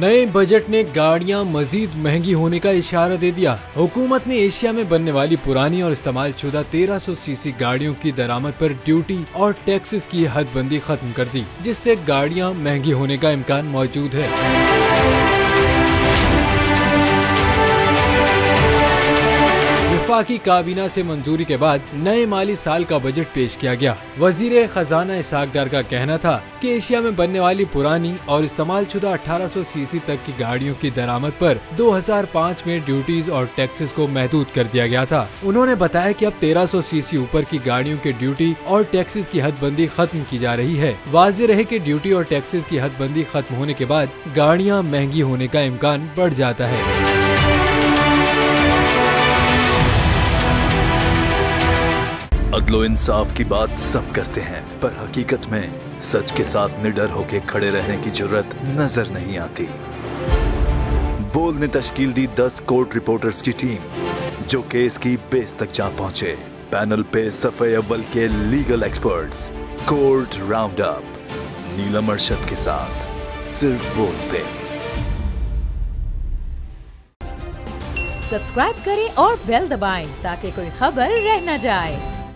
नए बजट ने गाड़ियां मजीद महंगी होने का इशारा दे दिया। हुकूमत ने एशिया में बनने वाली पुरानी और इस्तेमाल शुदा 1300 सीसी गाड़ियों की दरामद पर ड्यूटी और टैक्सेस की हदबंदी खत्म कर दी, जिससे गाड़ियां महंगी होने का इम्कान मौजूद है। वफाकी काबीना से मंजूरी के बाद नए माली साल का बजट पेश किया गया। वजीर खजाना इसहाक डार का कहना था कि एशिया में बनने वाली पुरानी और इस्तेमाल शुदा 1800 सीसी तक की गाड़ियों की दरामद पर 2005 में ड्यूटीज और टैक्सेस को महदूद कर दिया गया था। उन्होंने बताया कि अब 1300 सीसी ऊपर की गाड़ियों के ड्यूटी और टैक्सेस की हदबंदी खत्म की जा रही है। वाज़ेह रहे कि ड्यूटी और टैक्सेस की हदबंदी खत्म होने के बाद गाड़ियाँ महंगी होने का इम्कान बढ़ जाता है। अदलो इंसाफ की बात सब करते हैं, पर हकीकत में सच के साथ निडर होके खड़े रहने की जुर्रत नजर नहीं आती। बोल ने तश्कील दी 10 कोर्ट रिपोर्टर्स की टीम, जो केस की बेस तक जा पहुंचे। पैनल पे सफे अव्वल के legal experts, court round up, Neelam Arshad के साथ सिर्फ बोल पे। सब्सक्राइब करें और बेल दबाएं ताकि कोई खबर रह न जाए।